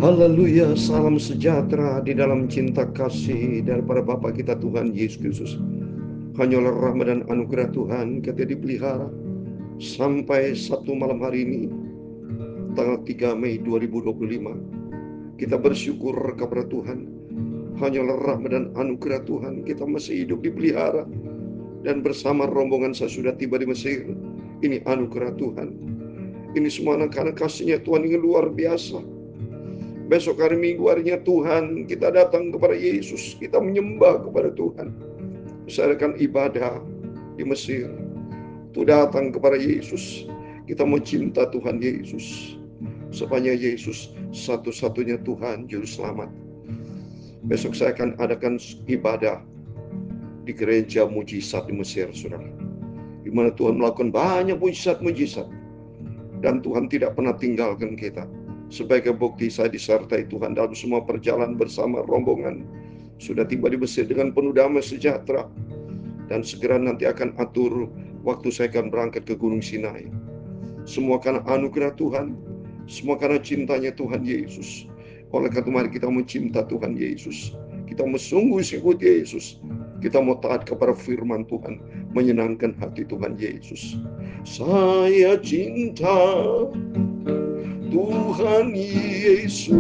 Haleluya, salam sejahtera di dalam cinta kasih daripada Bapa kita Tuhan Yesus Kristus. Hanyalah rahmat dan anugerah Tuhan kita dipelihara sampai Sabtu malam hari ini, tanggal 3 Mei 2025. Kita bersyukur kepada Tuhan. Hanyalah rahmat dan anugerah Tuhan kita masih hidup dipelihara. Dan bersama rombongan saya sudah tiba di Mesir. Ini anugerah Tuhan. Ini semua karena kasihnya Tuhan yang luar biasa. Besok hari Minggu harinya Tuhan, kita datang kepada Yesus, kita menyembah kepada Tuhan. Saya akan ibadah di Mesir. Itu datang kepada Yesus. Kita mau cinta Tuhan Yesus. Sepanjang Yesus satu-satunya Tuhan Juru Selamat. Besok saya akan adakan ibadah di gereja mujizat di Mesir, saudara. Di mana Tuhan melakukan banyak mujizat-mujizat. Dan Tuhan tidak pernah tinggalkan kita. Sebagai bukti saya disertai Tuhan dalam semua perjalanan bersama rombongan. Sudah tiba di Mesir dengan penuh damai sejahtera. Dan segera nanti akan atur waktu saya akan berangkat ke Gunung Sinai. Semua karena anugerah Tuhan. Semua karena cintanya Tuhan Yesus. Oleh karena itu mari kita mencinta Tuhan Yesus. Kita mau sungguh ikut Yesus. Kita mau taat kepada firman Tuhan. Menyenangkan hati Tuhan Yesus. Saya cinta Tuhan Yesus,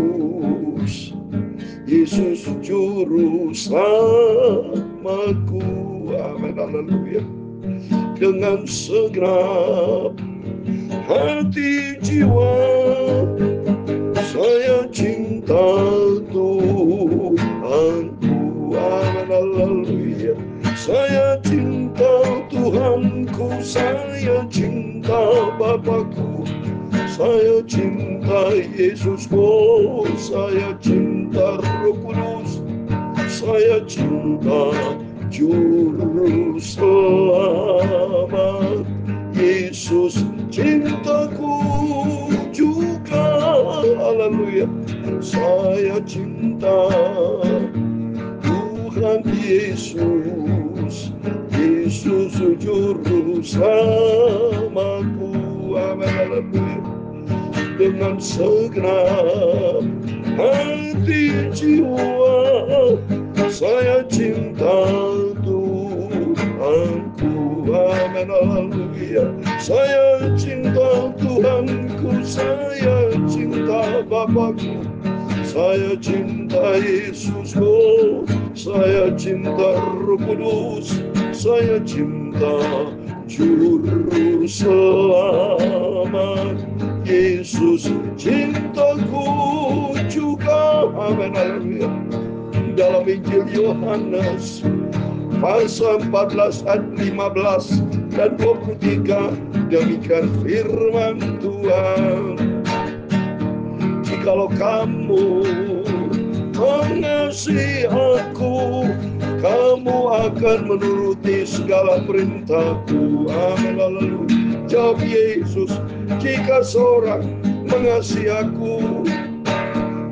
Yesus Juru Selamatku. Amin, haleluya. Dengan segenap hati jiwa, saya cinta Tuhanku. Amin, haleluya. Saya cinta Tuhanku, saya cinta Bapakku. Saya cinta Yesusku, saya cinta Roh Kudus, saya cinta Juru Selamat. Yesus cintaku juga, haleluya. Saya cinta Tuhan Yesus, Yesus Juru Selamatku. Amin, haleluya. Dengan segenap hati jiwa, saya cinta Tuhanku. Amin, haleluya. Saya cinta Tuhanku, saya cinta Bapakku, saya cinta Yesusku, saya cinta Roh Kudus, saya cinta Juru Selamat. Yesus cintaku juga. Amin, haleluya. Dalam Injil Yohanes pasal 14 ayat 15 dan 23, demikian firman Tuhan. Jikalau kamu mengasihi aku, kamu akan menuruti segala perintahku. Amin, haleluya. Jawab Yesus, jika seorang mengasihi aku,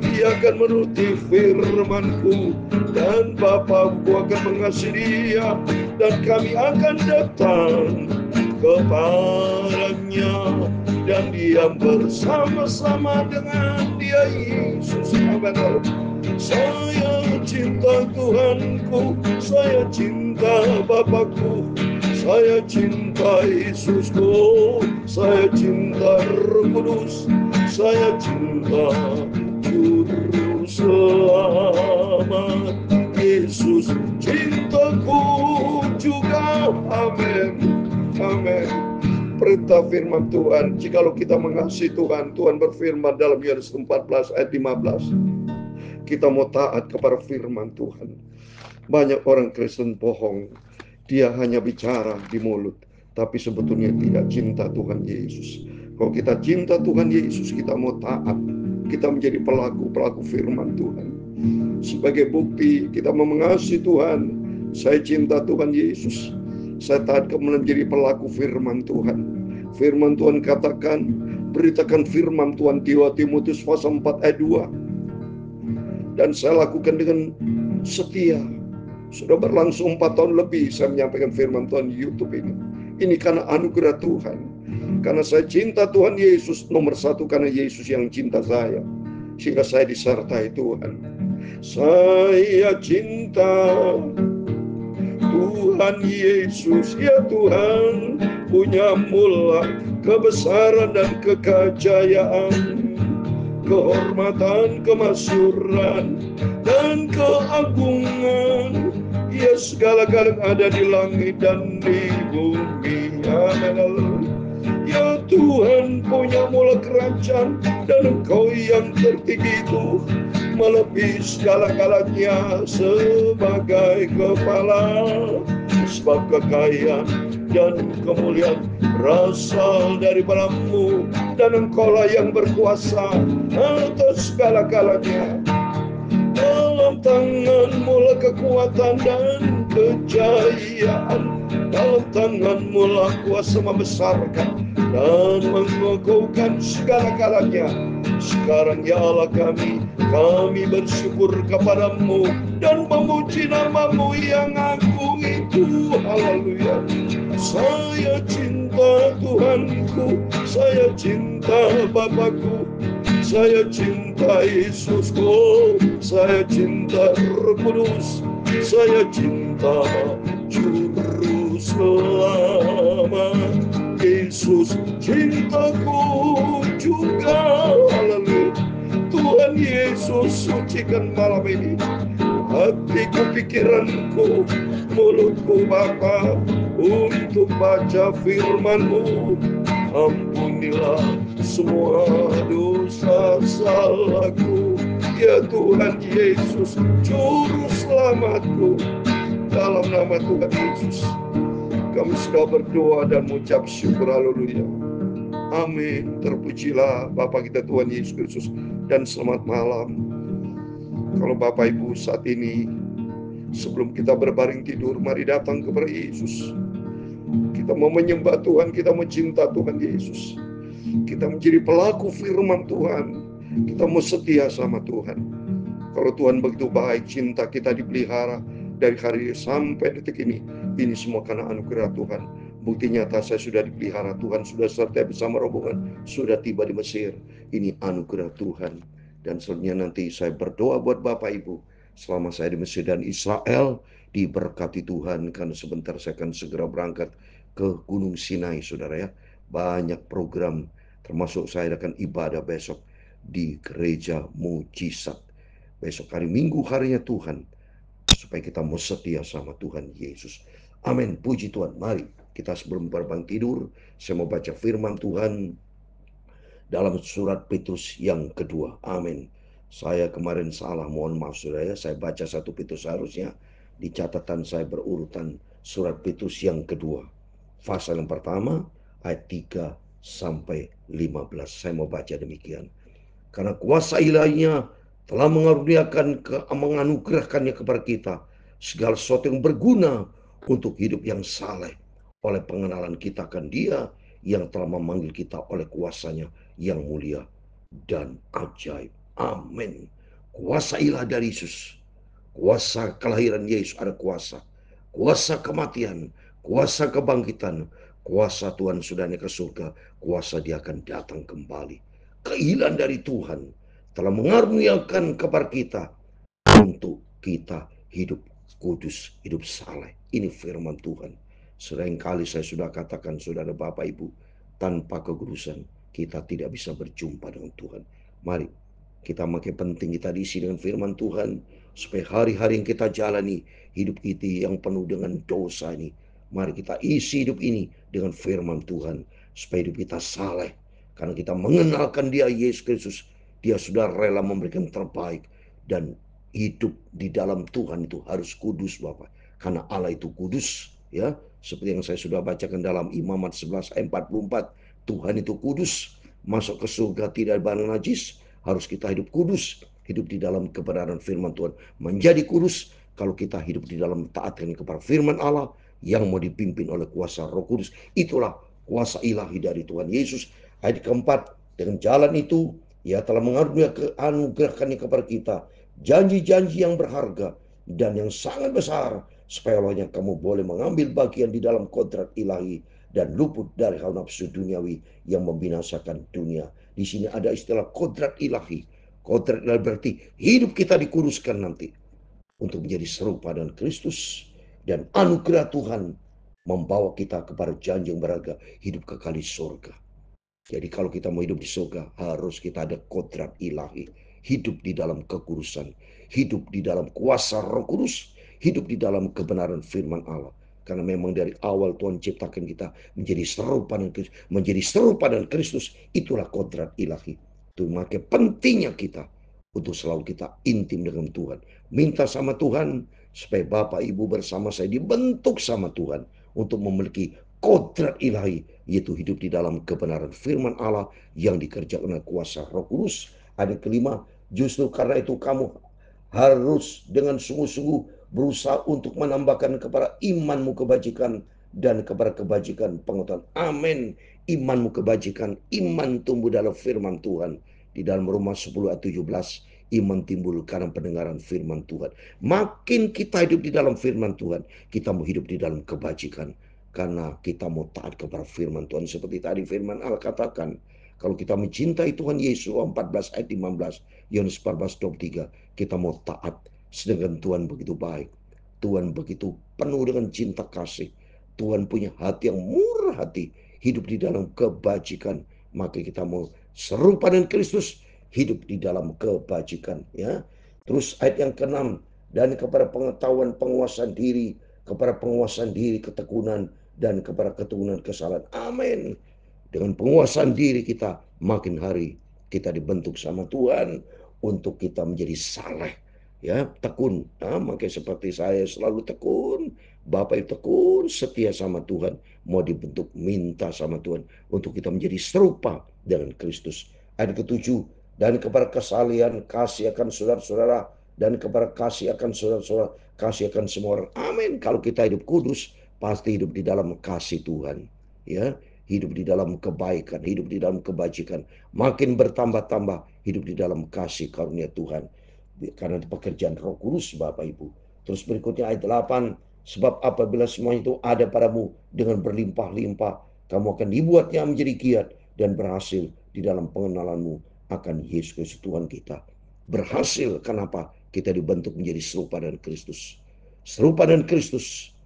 dia akan menuruti firmanku, dan Bapakku akan mengasihi dia, dan kami akan datang kepadanya dan diam bersama-sama dengan dia. Yesus, amin. Saya cinta Tuhanku, saya cinta Bapakku, saya cinta Yesusku, saya cinta Roh Kudus, saya cinta Juru Selamat. Yesus cintaku juga. Amin, amin. Perintah firman Tuhan, jikalau kita mengasihi Tuhan, Tuhan berfirman dalam Yohanes 14 ayat 15, kita mau taat kepada firman Tuhan. Banyak orang Kristen bohong. Dia hanya bicara di mulut, tapi sebetulnya tidak cinta Tuhan Yesus. Kalau kita cinta Tuhan Yesus, kita mau taat. Kita menjadi pelaku firman Tuhan. Sebagai bukti kita mengasihi Tuhan. Saya cinta Tuhan Yesus. Saya taat kemudian menjadi pelaku firman Tuhan. Firman Tuhan katakan, beritakan firman Tuhan, 2 Timotius pasal 4 ayat 2. Dan saya lakukan dengan setia. Sudah berlangsung 4 tahun lebih saya menyampaikan firman Tuhan di YouTube ini. Ini karena anugerah Tuhan. Karena saya cinta Tuhan Yesus, nomor 1 karena Yesus yang cinta saya. sehingga saya disertai Tuhan. Saya cinta Tuhan Yesus, ya Tuhan, punya mula kebesaran dan kekayaan, kehormatan, kemasyhuran, dan keagungan. Ya segala-galanya ada di langit dan di bumi. Amin. Ya Tuhan, punya mula kerajaan, dan Engkau yang tertinggi itu melebihi segala-galanya sebagai kepala. Sebab kekayaan dan kemuliaan berasal daripada-Mu, dan Engkaulah yang berkuasa atas segala-galanya. Dalam tangan-Mu lah kekuatan dan kejayaan, dalam tangan-Mu lah kuasa membesarkan dan mengukuhkan segala-galanya. Sekarang ya Allah kami bersyukur kepada-Mu dan memuji nama-Mu yang agung itu. Haleluya. Saya cinta Tuhanku, saya cinta Bapakku, saya cinta Yesusku, saya cinta Roh Kudus, saya cinta Juru Selamat. Yesus cintaku juga. Haleluya. Tuhan Yesus, sucikan malam ini hatiku, pikiranku, mulutku Bapa, untuk baca firman-Mu. Ampunilah semua dosa salahku, ya Tuhan Yesus, Juru Selamatku. Dalam nama Tuhan Yesus kami sudah berdoa dan mengucap syukur. Haleluya. Amin. Terpujilah Bapa kita Tuhan Yesus Kristus. Dan selamat malam. Kalau Bapak Ibu saat ini, sebelum kita berbaring tidur, mari datang kepada Yesus. Kita mau menyembah Tuhan, kita mencinta Tuhan Yesus. Kita menjadi pelaku firman Tuhan. Kita mau setia sama Tuhan. Kalau Tuhan begitu baik, cinta kita dipelihara dari hari sampai detik ini. Ini semua karena anugerah Tuhan. Bukti nyata saya sudah dipelihara Tuhan, sudah serta bersama rombongan, sudah tiba di Mesir. Ini anugerah Tuhan. Dan selanjutnya nanti saya berdoa buat Bapak Ibu selama saya di Mesir dan Israel, diberkati Tuhan, karena sebentar saya akan segera berangkat ke Gunung Sinai, saudara ya. Banyak program, termasuk saya akan ibadah besok di Gereja Mujizat. Besok hari Minggu, harinya Tuhan, supaya kita mau setia sama Tuhan Yesus. Amin. Puji Tuhan. Mari kita sebelum berbangun tidur, saya mau baca firman Tuhan dalam surat Petrus yang kedua. Amin. Saya kemarin salah, mohon maaf saudara ya. Saya baca 1 Petrus, seharusnya di catatan saya berurutan surat Petrus yang kedua. Pasal yang pertama ayat 3 sampai 15. Saya mau baca demikian. Karena kuasa ilahinya telah menganugerahkannya kepada kita segala sesuatu yang berguna untuk hidup yang saleh, oleh pengenalan kita akan Dia yang telah memanggil kita oleh kuasanya yang mulia dan ajaib. Amin. Kuasa ilahi dari Yesus, kuasa kelahiran Yesus, ada kuasa kematian, kuasa kebangkitan, kuasa Tuhan sudah naik ke surga, kuasa Dia akan datang kembali. Keilahian dari Tuhan telah mengaruniakan kepada kita untuk kita hidup kudus, hidup saleh. Ini firman Tuhan. Seringkali saya sudah katakan, saudara Bapak Ibu, tanpa kekudusan kita tidak bisa berjumpa dengan Tuhan. Mari kita makin penting kita diisi dengan firman Tuhan, supaya hari-hari yang kita jalani, hidup kita yang penuh dengan dosa ini, mari kita isi hidup ini dengan firman Tuhan, supaya hidup kita saleh. Karena kita mengenalkan Dia, Yesus Kristus, Dia sudah rela memberikan terbaik. Dan hidup di dalam Tuhan itu harus kudus, Bapak. Karena Allah itu kudus, ya. Seperti yang saya sudah bacakan dalam Imamat 11 ayat 44. Tuhan itu kudus, masuk ke surga tidak ada najis. Harus kita hidup kudus, hidup di dalam kebenaran firman Tuhan. Menjadi kudus kalau kita hidup di dalam taatkan kepada firman Allah yang mau dipimpin oleh kuasa Roh Kudus. Itulah kuasa ilahi dari Tuhan Yesus. Ayat keempat, dengan jalan itu Ia telah menganugerahkannya kepada kita janji-janji yang berharga dan yang sangat besar, supaya olehnya kamu boleh mengambil bagian di dalam kodrat ilahi dan luput dari hawa nafsu duniawi yang membinasakan dunia. Di sini ada istilah kodrat ilahi. Kodrat ilahi berarti hidup kita dikuduskan nanti untuk menjadi serupa dengan Kristus, dan anugerah Tuhan membawa kita kepada janji yang berharga, hidup kekal di surga. Jadi kalau kita mau hidup di surga, harus kita ada kodrat ilahi. Hidup di dalam kekudusan, hidup di dalam kuasa Roh Kudus, hidup di dalam kebenaran firman Allah. Karena memang dari awal Tuhan ciptakan kita menjadi serupa dengan Kristus, menjadi serupa dengan Kristus. Itulah kodrat ilahi. Itu makanya pentingnya kita untuk selalu kita intim dengan Tuhan. Minta sama Tuhan supaya Bapak Ibu bersama saya dibentuk sama Tuhan untuk memiliki kodrat ilahi, yaitu hidup di dalam kebenaran firman Allah yang dikerjakan oleh kuasa Roh Kudus. Ada kelima, justru karena itu kamu harus dengan sungguh-sungguh berusaha untuk menambahkan kepada imanmu kebajikan, dan kepada kebajikan pengetahuan. Amin. Imanmu kebajikan, iman tumbuh dalam firman Tuhan. Di dalam Roma 10 ayat 17, iman timbul karena pendengaran firman Tuhan. Makin kita hidup di dalam firman Tuhan, kita mau hidup di dalam kebajikan. Karena kita mau taat kepada firman Tuhan. Seperti tadi firman Allah katakan, kalau kita mencintai Tuhan Yesus, 14 ayat 15, Yohanes 14:23, kita mau taat. Sedangkan Tuhan begitu baik. Tuhan begitu penuh dengan cinta kasih. Tuhan punya hati yang murah hati. Hidup di dalam kebajikan. Maka kita mau serupa dengan Kristus. Hidup di dalam kebajikan. Ya. Terus ayat yang ke-6. Dan kepada pengetahuan penguasaan diri. Kepada penguasaan diri ketekunan. Dan kepada ketekunan kesalahan. Amin. Dengan penguasaan diri kita, makin hari kita dibentuk sama Tuhan untuk kita menjadi saleh, ya, tekun. Nah, makanya seperti saya selalu tekun, Bapak itu tekun, setia sama Tuhan, mau dibentuk, minta sama Tuhan untuk kita menjadi serupa dengan Kristus. Ayat ke-7, dan kepada kesalihan kasih akan saudara-saudara, dan kepada kasih akan saudara-saudara, kasih akan semua orang. Amin. Kalau kita hidup kudus, pasti hidup di dalam kasih Tuhan, ya. Hidup di dalam kebaikan, hidup di dalam kebajikan, makin bertambah-tambah hidup di dalam kasih karunia Tuhan. Karena pekerjaan Roh Kudus, Bapak Ibu. Terus berikutnya ayat 8, sebab apabila semua itu ada padamu dengan berlimpah-limpah, kamu akan dibuatnya menjadi giat dan berhasil di dalam pengenalanmu akan Yesus Kristus Tuhan kita. Berhasil, kenapa? Kita dibentuk menjadi serupa dengan Kristus. Serupa dengan Kristus,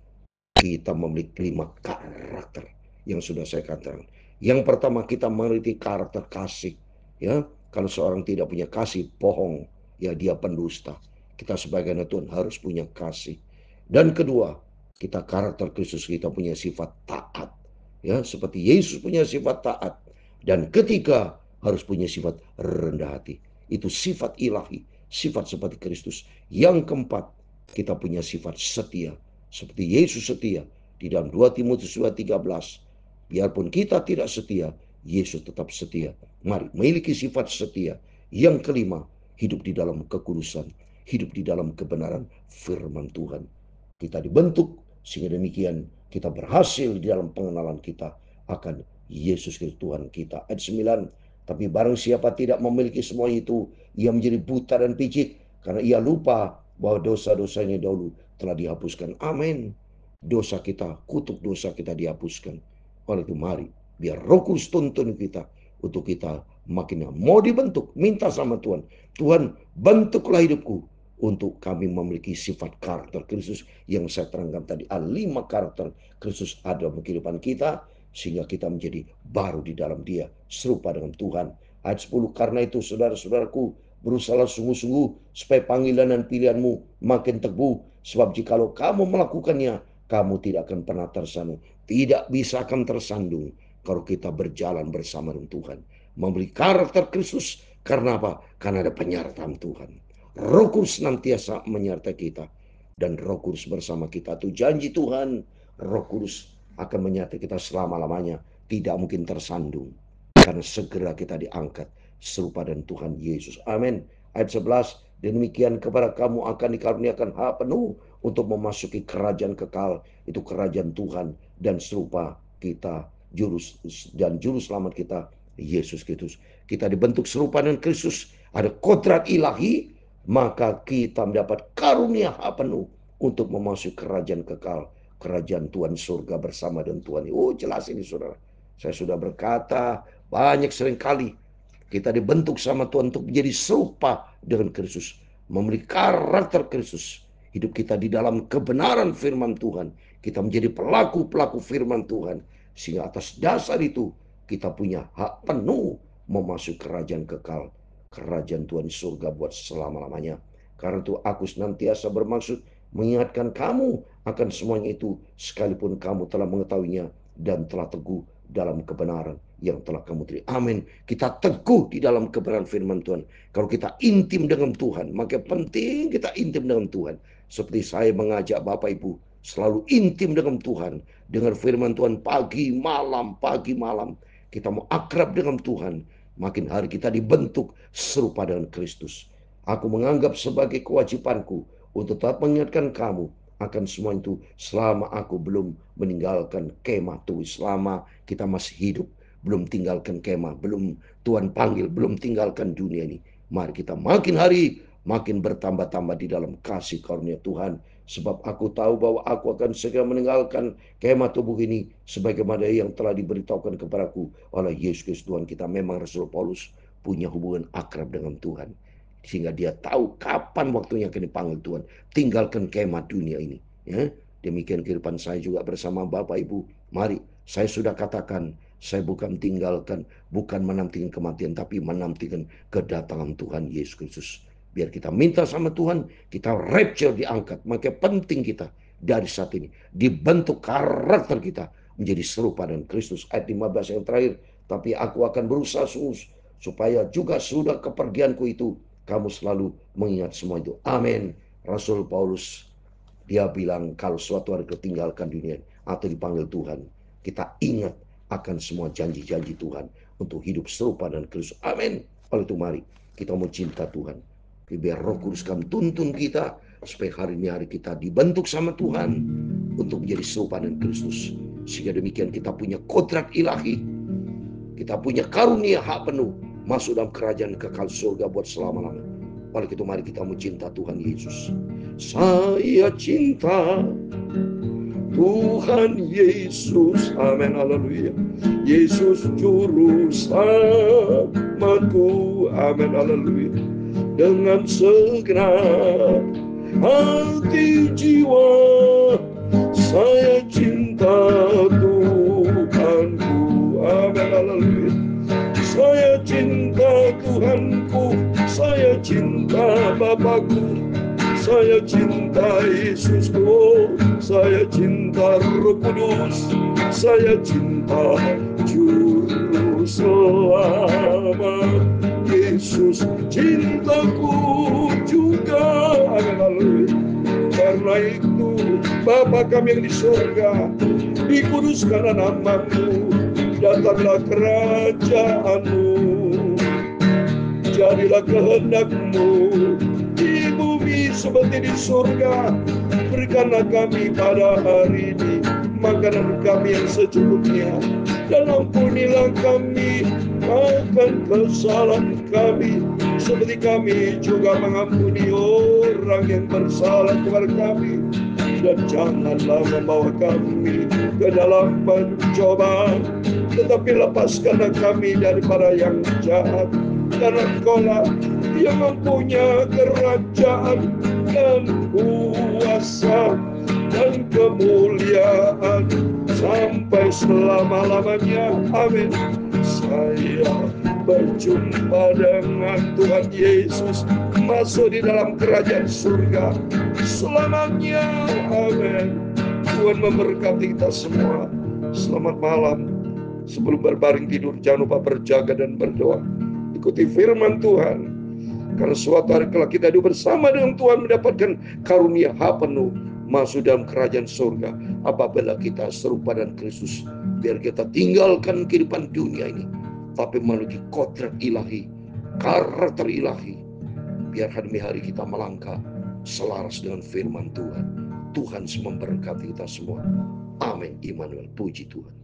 kita memiliki 5 karakter yang sudah saya katakan. Yang pertama, kita memiliki karakter kasih. Ya, kalau seorang tidak punya kasih, bohong. Ya, dia pendusta. Kita sebagai anak Tuhan harus punya kasih. Dan kedua, kita karakter Kristus, kita punya sifat taat. Ya, seperti Yesus punya sifat taat. Dan ketiga, harus punya sifat rendah hati. Itu sifat ilahi, sifat seperti Kristus. Yang keempat, kita punya sifat setia. Seperti Yesus setia di dalam 2 Timotius 2:13. Biarpun kita tidak setia, Yesus tetap setia. Mari memiliki sifat setia. Yang kelima, hidup di dalam kekudusan, hidup di dalam kebenaran firman Tuhan. Kita dibentuk sehingga demikian kita berhasil di dalam pengenalan kita akan Yesus Kristus Tuhan kita. Ayat 9, tapi barang siapa tidak memiliki semua itu, ia menjadi buta dan picik karena ia lupa bahwa dosa-dosanya dahulu telah dihapuskan. Amin. Dosa kita, kutuk dosa kita dihapuskan. Oleh itu mari, biar Roh Kudus tuntun kita untuk kita makin mau dibentuk. Minta sama Tuhan. Tuhan, bentuklah hidupku untuk kami memiliki sifat karakter Kristus yang saya terangkan tadi. 5 karakter Kristus ada dalam kehidupan kita sehingga kita menjadi baru di dalam Dia, serupa dengan Tuhan. Ayat 10, karena itu saudara-saudaraku, berusahalah sungguh-sungguh supaya panggilan dan pilihanmu makin teguh. Sebab jikalau kamu melakukannya, kamu tidak akan pernah tersandung. Tidak bisa akan tersandung kalau kita berjalan bersama dengan Tuhan. Memberi karakter Kristus. Karena apa? Karena ada penyertaan Tuhan. Roh Kudus senantiasa menyertai kita. Dan Roh Kudus bersama kita. Itu janji Tuhan. Roh Kudus akan menyertai kita selama-lamanya. Tidak mungkin tersandung. Karena segera kita diangkat serupa dengan Tuhan Yesus. Amin. Ayat 11, demikian kepada kamu akan dikaruniakan hak penuh untuk memasuki kerajaan kekal, itu kerajaan Tuhan dan serupa kita juru selamat kita Yesus Kristus. Kita dibentuk serupa dengan Kristus, ada kodrat ilahi, maka kita mendapat karunia hak penuh untuk memasuki kerajaan kekal, kerajaan Tuhan surga bersama dengan Tuhan. Oh, jelas ini saudara. Saya sudah berkata banyak seringkali, Kita dibentuk sama Tuhan untuk menjadi serupa dengan Kristus, memiliki karakter Kristus. Hidup kita di dalam kebenaran firman Tuhan. Kita menjadi pelaku-pelaku firman Tuhan. Sehingga atas dasar itu kita punya hak penuh memasuki kerajaan kekal. Kerajaan Tuhan surga buat selama-lamanya. Karena itu aku senantiasa bermaksud mengingatkan kamu akan semuanya itu, sekalipun kamu telah mengetahuinya dan telah teguh dalam kebenaran yang telah kamu terima. Amin. Kita teguh di dalam kebenaran firman Tuhan. Kalau kita intim dengan Tuhan, maka penting kita intim dengan Tuhan. Seperti saya mengajak Bapak Ibu selalu intim dengan Tuhan, dengar firman Tuhan pagi malam. Kita mau akrab dengan Tuhan, makin hari kita dibentuk serupa dengan Kristus. Aku menganggap sebagai kewajibanku untuk tetap mengingatkan kamu akan semua itu selama aku belum meninggalkan kemah Tuhan, selama kita masih hidup, belum tinggalkan kemah, belum Tuhan panggil, belum tinggalkan dunia ini. Mari kita makin hari makin bertambah-tambah di dalam kasih karunia Tuhan, sebab aku tahu bahwa aku akan segera meninggalkan kemah tubuh ini sebagaimana yang telah diberitahukan kepadaku oleh Yesus Tuhan kita. Memang Rasul Paulus punya hubungan akrab dengan Tuhan, sehingga dia tahu kapan waktunya akan dipanggil Tuhan. Tinggalkan kemah dunia ini. Ya, demikian kehidupan saya juga bersama Bapak Ibu. Mari, saya sudah katakan, saya bukan menantikan kematian, tapi menantikan kedatangan Tuhan Yesus Kristus. Biar kita minta sama Tuhan, kita rapture diangkat. Maka penting kita dari saat ini dibentuk karakter kita menjadi serupa dengan Kristus. Ayat 15 yang terakhir, tapi aku akan berusaha supaya juga sudah kepergianku itu kamu selalu mengingat semua itu. Amin. Rasul Paulus, dia bilang kalau suatu hari ketinggalkan dunia atau dipanggil Tuhan, kita ingat akan semua janji-janji Tuhan untuk hidup serupa dengan Kristus. Amin. Oleh itu mari kita mau cinta Tuhan. Biar Roh Kudus kami tuntun kita supaya hari ini hari kita dibentuk sama Tuhan untuk menjadi serupa dengan Kristus. Sehingga demikian kita punya kodrat ilahi, kita punya karunia hak penuh masuk dalam kerajaan kekal surga buat selama-lamanya. Oleh itu mari kita mau cinta Tuhan Yesus. Saya cinta Tuhan Yesus. Amin. Haleluya. Yesus juru selamatku. Amin. Haleluya. Dengan segenap hati jiwa saya cinta Tuhanku. Amin. Haleluya. Saya cinta Tuhanku, saya cinta Bapakku, saya cinta Yesusku, saya cinta Roh Kudus, saya cinta Juru Selamat Yesus. Cintaku juga. Haleluya. Karena itu Bapa kami yang di surga, dikuduskanlah namamu, datanglah kerajaanmu, jadilah kehendakmu di bumi seperti di surga. Berikanlah kami pada hari ini makanan kami yang secukupnya, dan ampunilah kami akan kesalahan kami, seperti kami juga mengampuni orang yang bersalah kepada kami. Dan janganlah membawa kami ke dalam pencobaan, tetapi lepaskanlah kami daripada yang jahat. Karena Engkau-lah yang mempunyai kerajaan dan kuasa dan kemuliaan sampai selama-lamanya. Amin. Saya berjumpa dengan Tuhan Yesus, masuk di dalam kerajaan surga selamanya. Amin. Tuhan memberkati kita semua. Selamat malam. Sebelum berbaring tidur, jangan lupa berjaga dan berdoa. Ikuti firman Tuhan, karena suatu hari kelak kita hidup bersama dengan Tuhan, mendapatkan karunia hak penuh masuk dalam kerajaan surga apabila kita serupa dengan Kristus. Biar kita tinggalkan kehidupan dunia ini, tapi memiliki kodrat ilahi, karakter ilahi. Biar hari demi hari kita melangkah selaras dengan firman Tuhan. Tuhan memberkati kita semua. Amin. Immanuel. Puji Tuhan.